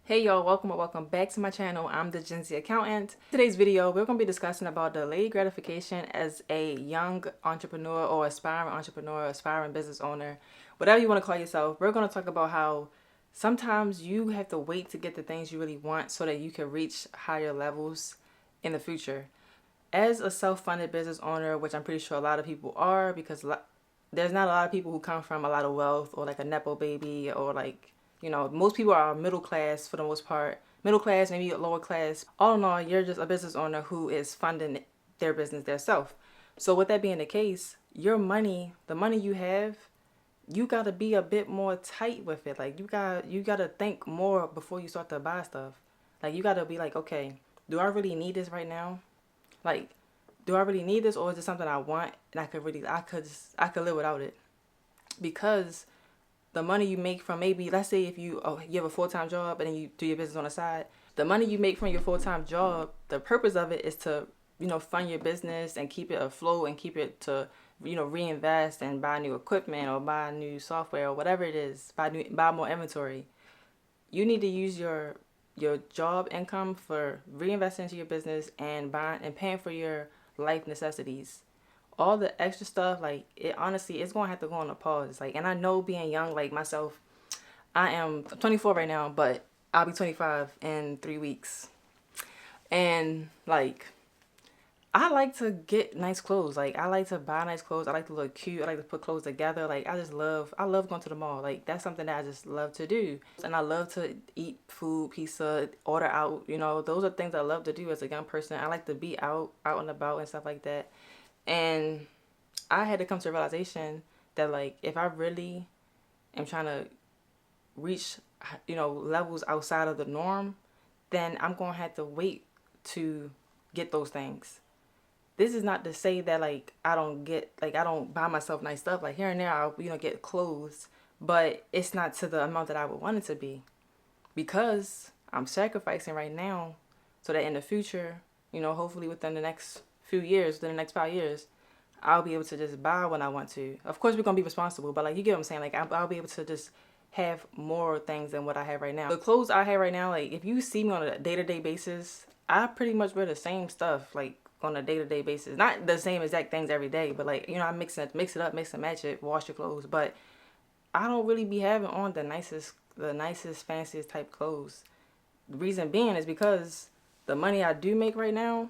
Hey y'all, welcome or welcome back to my channel. I'm the Gen Z accountant. Today's video, we're going to be discussing about delayed gratification as a young entrepreneur or aspiring business owner, whatever you want to call yourself. We're going to talk about how sometimes you have to wait to get the things you really want so that you can reach higher levels in the future. As a self-funded business owner, which I'm pretty sure a lot of people are, because there's not a lot of people who come from a lot of wealth or like a nepo baby or like, most people are middle class for the most part. Middle class, maybe lower class. All in all, you're just a business owner who is funding their business theirself. So with that being the case, your money, the money you have, you gotta be a bit more tight with it. Like you gotta think more before you start to buy stuff. Like you gotta be like, okay, do I really need this right now? Like, do I really need this, or is it something I want and I could live without it? Because the money you make from, maybe, let's say if you have a full-time job and then you do your business on the side, the money you make from your full-time job, the purpose of it is to fund your business and keep it afloat and keep it to reinvest and buy new equipment or buy new software or whatever it is, buy more inventory. You need to use your job income for reinvesting into your business and buying and paying for your life necessities. All the extra stuff, like, it honestly, it's gonna have to go on a pause. Like, and I know, being young like myself, I'm 24 right now, but I'll be 25 in 3 weeks. And like, I like to get nice clothes. Like, I like to buy nice clothes. I like to look cute. I like to put clothes together. Like, I love going to the mall. Like, that's something that I just love to do. And I love to eat food, pizza, order out. Those are things I love to do as a young person. I like to be out and about and stuff like that. And I had to come to a realization that, like, if I really am trying to reach, levels outside of the norm, then I'm going to have to wait to get those things. This is not to say that, like, I don't buy myself nice stuff. Like, here and there I'll get clothes, but it's not to the amount that I would want it to be, because I'm sacrificing right now so that in the future, hopefully within the next few years, within the next 5 years, I'll be able to just buy when I want to. Of course, we're gonna be responsible, but, like, you get what I'm saying. Like, I'll be able to just have more things than what I have right now. The clothes I have right now, like, if you see me on a day-to-day basis, I pretty much wear the same stuff, like, on a day-to-day basis. Not the same exact things every day, but, like, I mix it up, mix and match it, wash your clothes. But I don't really be having on the nicest, fanciest type clothes. The reason being is because the money I do make right now,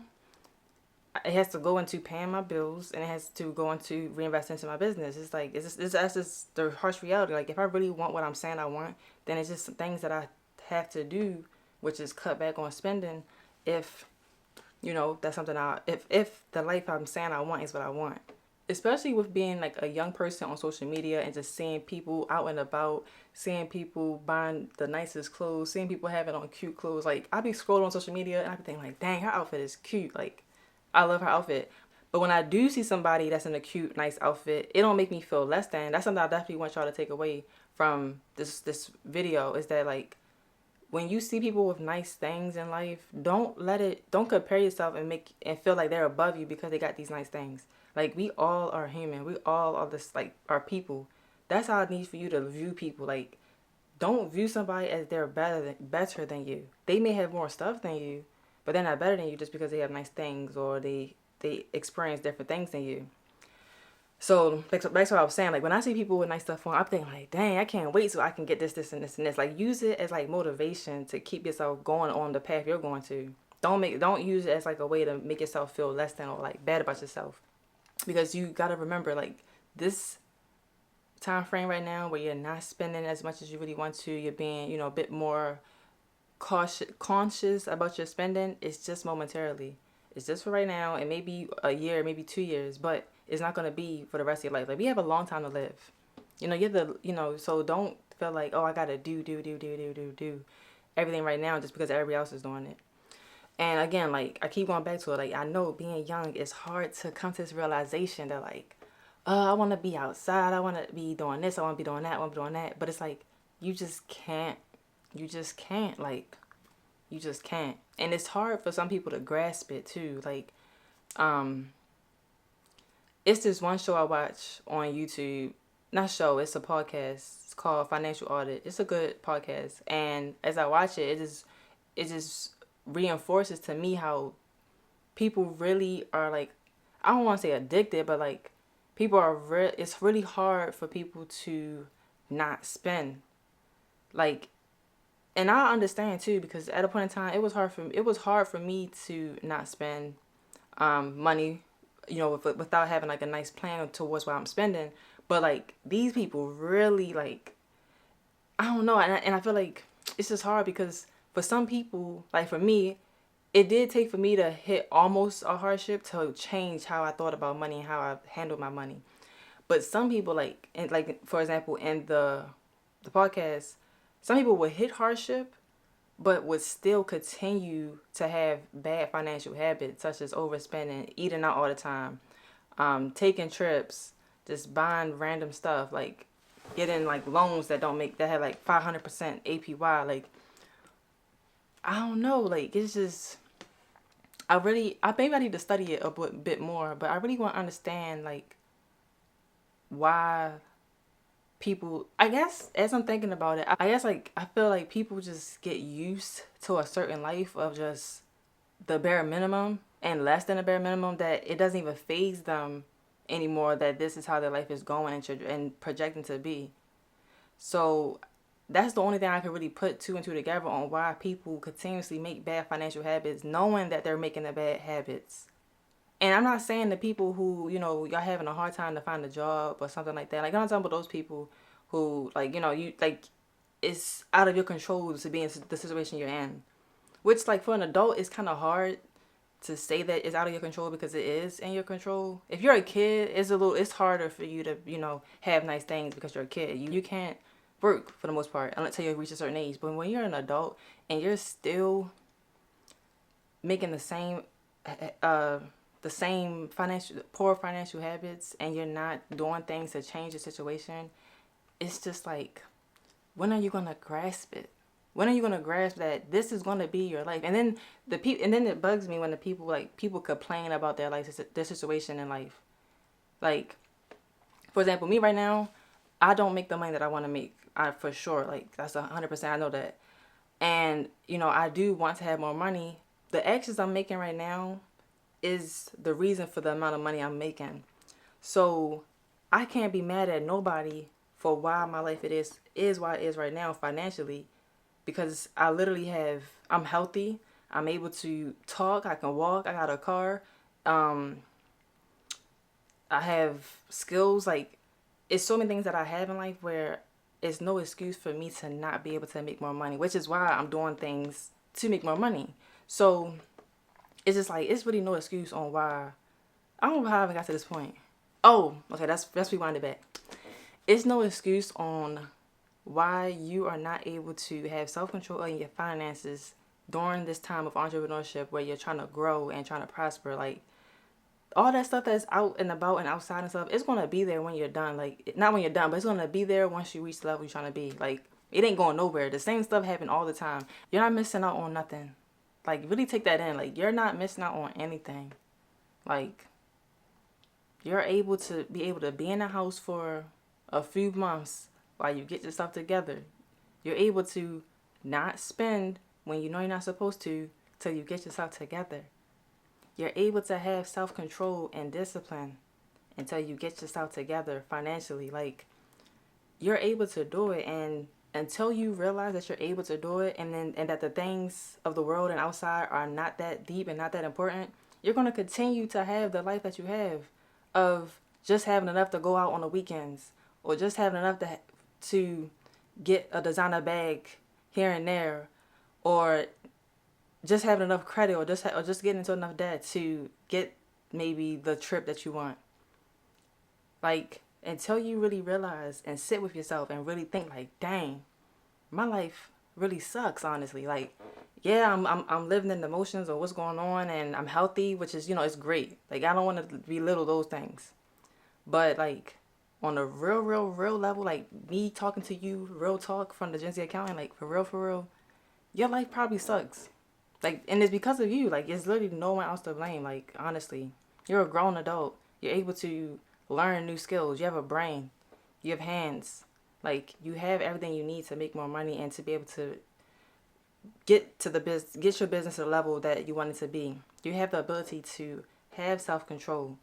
it has to go into paying my bills, and it has to go into reinvest into my business. It's like, that's just the harsh reality. Like, if I really want what I'm saying I want, then it's just things that I have to do, which is cut back on spending. If that's something if the life I'm saying I want is what I want. Especially with being like a young person on social media and just seeing people out and about, seeing people buying the nicest clothes, seeing people having on cute clothes. Like, I be scrolling on social media and I be thinking, like, dang, her outfit is cute. Like, I love her outfit. But when I do see somebody that's in a cute, nice outfit, it don't make me feel less than. That's something I definitely want y'all to take away from this video, is that, like, when you see people with nice things in life, don't compare yourself and feel like they're above you because they got these nice things. Like, we all are human. We all are this, like, are people. That's how it needs for you to view people. Like, don't view somebody as they're better than you. They may have more stuff than you, but they're not better than you just because they have nice things, or they experience different things than you. So back to what I was saying, like, when I see people with nice stuff on, I'm thinking, like, dang, I can't wait so I can get this, this, and this, and this. Like, use it as, like, motivation to keep yourself going on the path you're going to. Don't use it as, like, a way to make yourself feel less than or, like, bad about yourself. Because you gotta remember, like, this time frame right now where you're not spending as much as you really want to, you're being, a bit more conscious about your spending. It's just momentarily. It's just for right now, and maybe a year, maybe 2 years, but it's not gonna be for the rest of your life. Like, we have a long time to live. You have to, so don't feel like, oh, I gotta do everything right now just because everybody else is doing it. And again, like, I keep going back to it. Like, I know being young, it's hard to come to this realization that, like, I want to be outside. I want to be doing this. I want to be doing that. I want to be doing that. But it's like, you just can't. You just can't. Like, you just can't. And it's hard for some people to grasp it too. Like, it's this one show I watch on YouTube. not show, it's a podcast. It's called Financial Audit. It's a good podcast. And as I watch it, it just reinforces to me how people really are like, I don't want to say addicted, but like people are it's really hard for people to not spend. Like, and I understand too, because at a point in time it was hard for me to not spend money, without having like a nice plan towards what I'm spending. But like these people really like, I don't know, and I feel like it's just hard because for some people, like for me, it did take for me to hit almost a hardship to change how I thought about money and how I handled my money. But some people, like, and like for example, in the podcast, some people would hit hardship, but would still continue to have bad financial habits such as overspending, eating out all the time, taking trips, just buying random stuff, like getting like loans that have like 500% APY. Like, I don't know, like it's just, I maybe I need to study it a bit more, but I really want to understand like why people, I guess as I'm thinking about it, I guess like I feel like people just get used to a certain life of just the bare minimum and less than the bare minimum, that it doesn't even phase them anymore that this is how their life is going and projecting to be. So that's the only thing I can really put two and two together on why people continuously make bad financial habits knowing that they're making the bad habits. And I'm not saying the people who, y'all having a hard time to find a job or something like that. Like, I'm not talking about those people who, like, you, like, it's out of your control to be in the situation you're in. Which, like, for an adult, it's kind of hard to say that it's out of your control because it is in your control. If you're a kid, it's harder for you to, have nice things because you're a kid. You can't work for the most part until you reach a certain age. But when you're an adult and you're still making the same poor financial habits, and you're not doing things to change the situation, it's just like, when are you gonna grasp it? When are you gonna grasp that this is gonna be your life? And then it bugs me when the people complain about their life, their situation in life. Like, for example, me right now, I don't make the money that I want to make. For sure, like that's 100%. I know that, and I do want to have more money. The actions I'm making right now is the reason for the amount of money I'm making. So I can't be mad at nobody for why my life is why it is right now financially, because I'm healthy, I'm able to talk, I can walk, I got a car, I have skills. Like, it's so many things that I have in life where it's no excuse for me to not be able to make more money, which is why I'm doing things to make more money. So it's just like, it's really no excuse on why. I don't know how I got to this point. Oh, okay, let's rewind it back. It's no excuse on why you are not able to have self-control in your finances during this time of entrepreneurship where you're trying to grow and trying to prosper. Like, all that stuff that's out and about and outside and stuff, it's going to be there when you're done. Like, not when you're done, but it's going to be there once you reach the level you're trying to be. Like, it ain't going nowhere. The same stuff happen all the time. You're not missing out on nothing. Like, really take that in. Like, you're not missing out on anything. Like, you're able to be in the house for a few months while you get yourself together. You're able to not spend when you know you're not supposed to till you get yourself together. You're able to have self-control and discipline until you get yourself together financially. Like, you're able to do it, and until you realize that you're able to do it, and that the things of the world and outside are not that deep and not that important, you're going to continue to have the life that you have of just having enough to go out on the weekends, or just having enough to get a designer bag here and there, or just having enough credit, or just getting into enough debt to get maybe the trip that you want. Like, until you really realize and sit with yourself and really think like, dang, my life really sucks, honestly. Like, yeah, I'm living in the emotions of what's going on, and I'm healthy, which is, it's great. Like, I don't want to belittle those things. But like, on a real level, like me talking to you, real talk from the Gen Z accountant, like for real, your life probably sucks. Like, and it's because of you. Like, it's literally no one else to blame. Like, honestly, you're a grown adult. You're able to learn new skills. You have a brain. You have hands. Like, you have everything you need to make more money and to be able to get your business to the level that you want it to be. You have the ability to have self-control.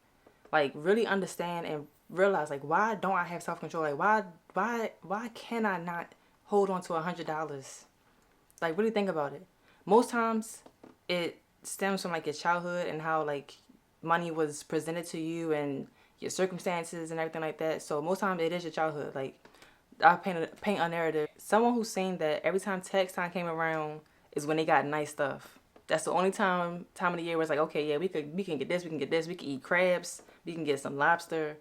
Like, really understand and realize, like, why don't I have self-control? Like, why can I not hold on to $100? Like, really think about it. Most times it stems from like your childhood and how like money was presented to you and your circumstances and everything like that. So most times it is your childhood. Like, I paint a narrative. Someone who's saying that every time tax time came around is when they got nice stuff. That's the only time of the year where it's like, okay, yeah, we can get this, we can get this, we can eat crabs, we can get some lobster.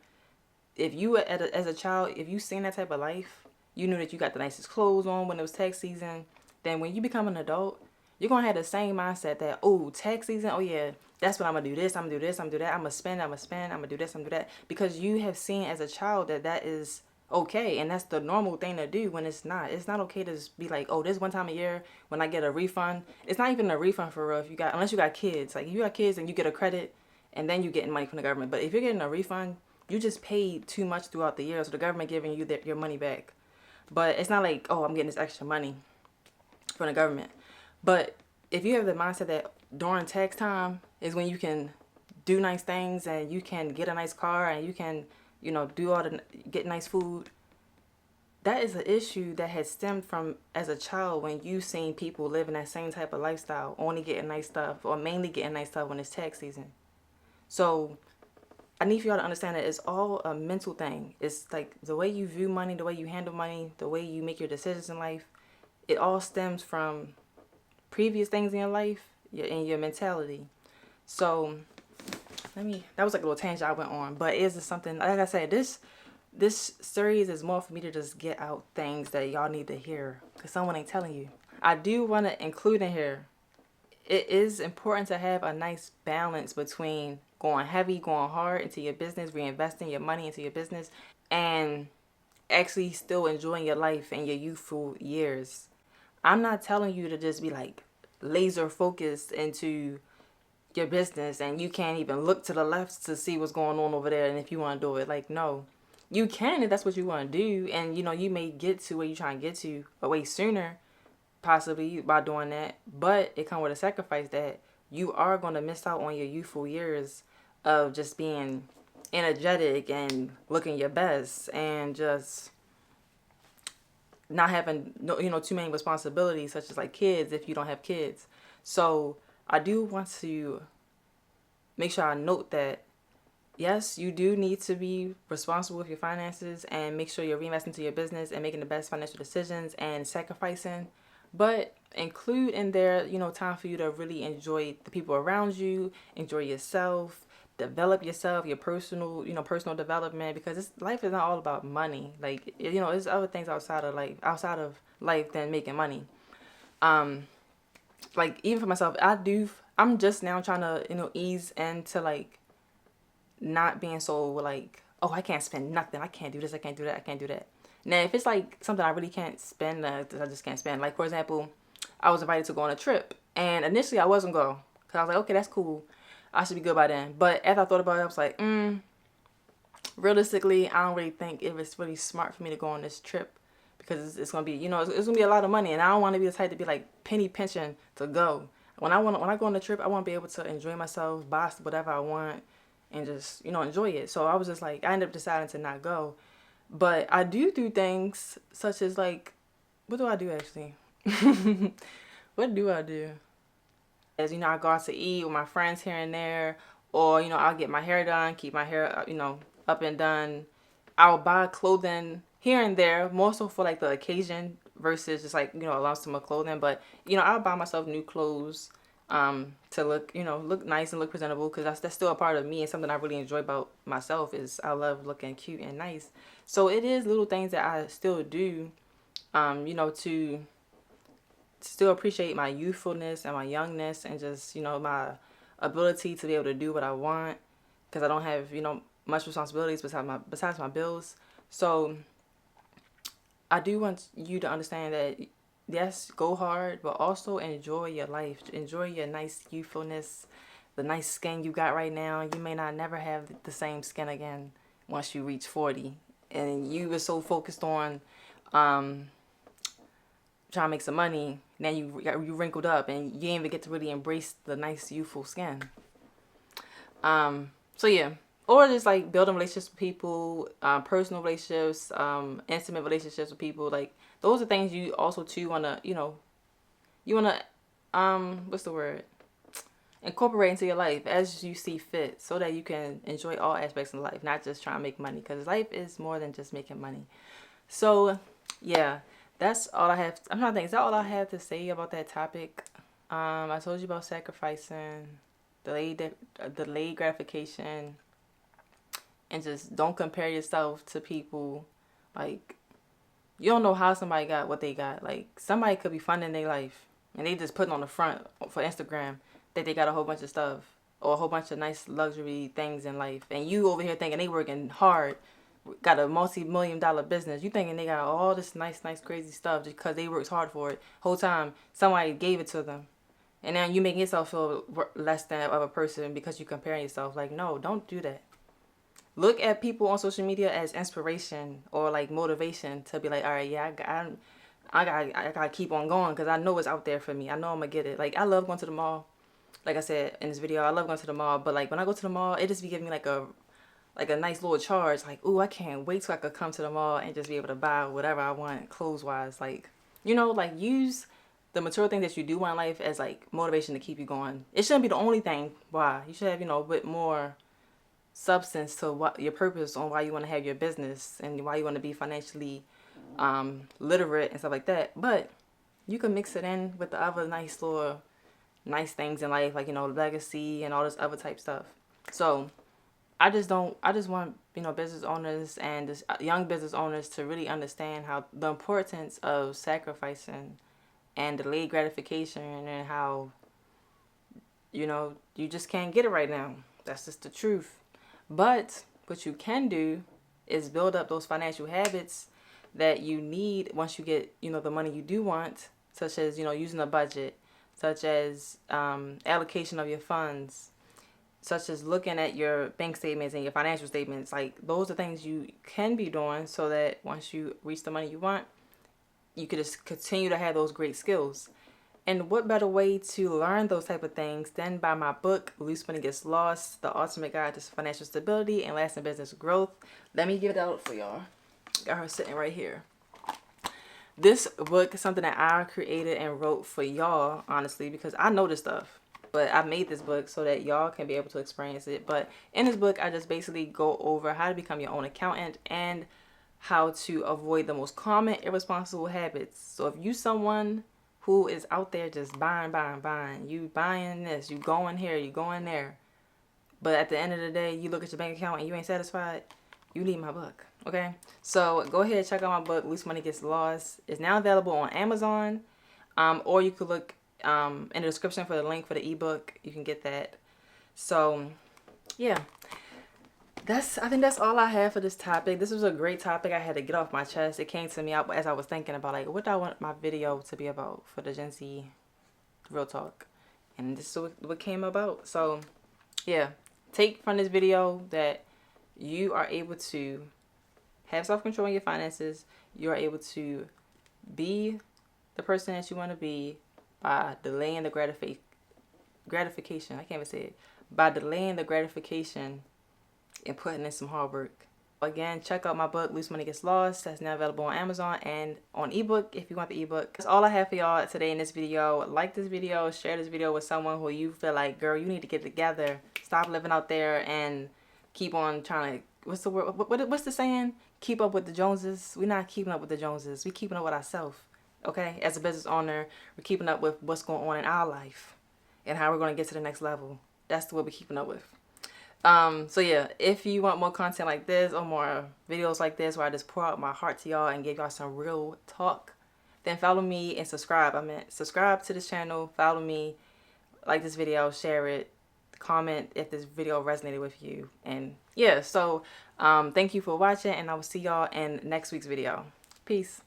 If you as a child, if you seen that type of life, you knew that you got the nicest clothes on when it was tax season. Then when you become an adult, you're gonna have the same mindset that, oh, tax season, oh yeah, that's what I'm gonna do this, I'm gonna do this, I'm gonna do that, I'm gonna spend, I'm gonna do this, I'm gonna do that. Because you have seen as a child that that is okay, and that's the normal thing to do when it's not. It's not okay to just be like, oh, this one time a year when I get a refund. It's not even a refund for real if you got, unless you got kids. Like, if you got kids and you get a credit and then you getting money from the government. But if you're getting a refund, you just paid too much throughout the year, so the government giving you your money back. But it's not like, oh, I'm getting this extra money from the government. But if you have the mindset that during tax time is when you can do nice things and you can get a nice car and you can, do all the get nice food, that is an issue that has stemmed from as a child when you've seen people living that same type of lifestyle, only getting nice stuff or mainly getting nice stuff when it's tax season. So I need for y'all to understand that it's all a mental thing. It's like the way you view money, the way you handle money, the way you make your decisions in life. It all stems from previous things in your life and your mentality. So that was like a little tangent I went on, but is this something, like I said, this series is more for me to just get out things that y'all need to hear because someone ain't telling you. I do want to include in here, it is important to have a nice balance between going heavy, going hard into your business, reinvesting your money into your business, and actually still enjoying your life and your youthful years. I'm not telling you to just be like laser focused into your business and you can't even look to the left to see what's going on over there and if you want to do it. Like, no. You can if that's what you want to do, and you may get to where you're trying to get to a way sooner, possibly by doing that, but it comes with a sacrifice that you are going to miss out on your youthful years of just being energetic and looking your best and just not having too many responsibilities, such as like kids if you don't have kids. So I do want to make sure I note that yes, you do need to be responsible with your finances and make sure you're reinvesting into your business and making the best financial decisions and sacrificing. But include in there, time for you to really enjoy the people around you, enjoy yourself, develop yourself, your personal development, because life is not all about money. Like, there's other things outside of life than making money. Like, even for myself, I'm just now trying to, ease into like not being so like, oh, I can't spend nothing. I can't do this. I can't do that. I can't do that. Now, if it's like something I really can't spend, I just can't spend. Like, for example, I was invited to go on a trip. And initially I wasn't going. Because I was like, okay, that's cool. I should be good by then. But after I thought about it, I was like, realistically, I don't really think if it's really smart for me to go on this trip. Because it's going to be, it's going to be a lot of money. And I don't want to be the type to be like penny pinching to go. When I go on the trip, I want to be able to enjoy myself, buy whatever I want, and just, enjoy it. So I was just like, I ended up deciding to not go. But I do things such as like, what do I do actually? What do I do? As I go out to eat with my friends here and there, or, I'll get my hair done, keep my hair, up and done. I'll buy clothing here and there, more so for like the occasion versus just like, a lump sum of clothing. But, I'll buy myself new clothes to look nice and look presentable, because that's still a part of me and something I really enjoy about myself is I love looking cute and nice. So it is little things that I still do, to still appreciate my youthfulness and my youngness and just, my ability to be able to do what I want, because I don't have, much responsibilities besides my bills. So I do want you to understand that yes, go hard, but also enjoy your life. Enjoy your nice youthfulness, the nice skin you got right now. You may not never have the same skin again once you reach 40 and you were so focused on trying to make some money, now you wrinkled up and you didn't even get to really embrace the nice youthful skin. So yeah, or just like building relationships with people, personal relationships, intimate relationships with people. Like those are things you also too wanna, you wanna, what's the word? Incorporate into your life as you see fit, so that you can enjoy all aspects of life, not just trying to make money. Because life is more than just making money. So yeah, that's all I have. I'm trying to think. Is that all I have to say about that topic? I told you about sacrificing, delayed gratification, and just don't compare yourself to people. Like, you don't know how somebody got what they got. Like, somebody could be funding their life and they just putting on the front for Instagram that they got a whole bunch of stuff or a whole bunch of nice luxury things in life, and you over here thinking they working hard, got a multi-million-dollar business. You thinking they got all this nice crazy stuff just because they worked hard for it. Whole time somebody gave it to them, and then you making yourself feel less than of a person because you comparing yourself. Like, no, don't do that. Look at people on social media as inspiration or like motivation to be like, all right, yeah, I gotta keep on going because I know it's out there for me. I know I'm gonna get it. Like, I love going to the mall. Like I said in this video, I love going to the mall. But like when I go to the mall, it just be giving me like a nice little charge. Like, ooh, I can't wait till I could come to the mall and just be able to buy whatever I want clothes wise. Like, like use the material thing that you do want in life as like motivation to keep you going. It shouldn't be the only thing why. You should have, a bit more substance to what your purpose on why you want to have your business and why you want to be financially literate and stuff like that. But you can mix it in with the other nice things in life, like, legacy and all this other type stuff. So I just want, business owners and just young business owners to really understand how the importance of sacrificing and delayed gratification, and how, you just can't get it right now. That's just the truth. But what you can do is build up those financial habits that you need once you get, the money you do want, such as, using a budget, such as allocation of your funds, such as looking at your bank statements and your financial statements. Like, those are things you can be doing so that once you reach the money you want, you could just continue to have those great skills. And what better way to learn those type of things than by my book, Loose Money Gets Lost, The Ultimate Guide to Financial Stability and Lasting Business Growth. Let me give it out for y'all. Got her sitting right here. This book is something that I created and wrote for y'all, honestly, because I know this stuff. But I made this book so that y'all can be able to experience it. But in this book, I just basically go over how to become your own accountant and how to avoid the most common irresponsible habits. So if you someone who is out there just buying, you buying this, you going here, you going there, but at the end of the day, you look at your bank account and you ain't satisfied, you need my book, okay? So go ahead, check out my book, Loose Money Gets Lost. It's now available on Amazon, or you could look in the description for the link for the ebook. You can get that. So yeah, I think that's all I have for this topic. This was a great topic. I had to get off my chest. It came to me as I was thinking about, like, what do I want my video to be about for the Gen Z Real Talk, and this is what came about. So yeah, take from this video that you are able to have self-control in your finances. You are able to be the person that you want to be by delaying the gratification. I can't even say it. By delaying the gratification and putting in some hard work. Again, check out my book, Loose Money Gets Lost. That's now available on Amazon and on ebook if you want the ebook. That's all I have for y'all today in this video. Like this video, share this video with someone who you feel like, girl, you need to get together. Stop living out there and keep on trying to, what's the word? What's the saying? Keep up with the Joneses. We're not keeping up with the Joneses. We're keeping up with ourselves. Okay? As a business owner, we're keeping up with what's going on in our life and how we're going to get to the next level. That's what we're keeping up with. So yeah, if you want more content like this or more videos like this where I just pour out my heart to y'all and give y'all some real talk, then follow me and subscribe. Subscribe to this channel, follow me, like this video, share it, comment if this video resonated with you. And yeah, so thank you for watching, and I will see y'all in next week's video. Peace.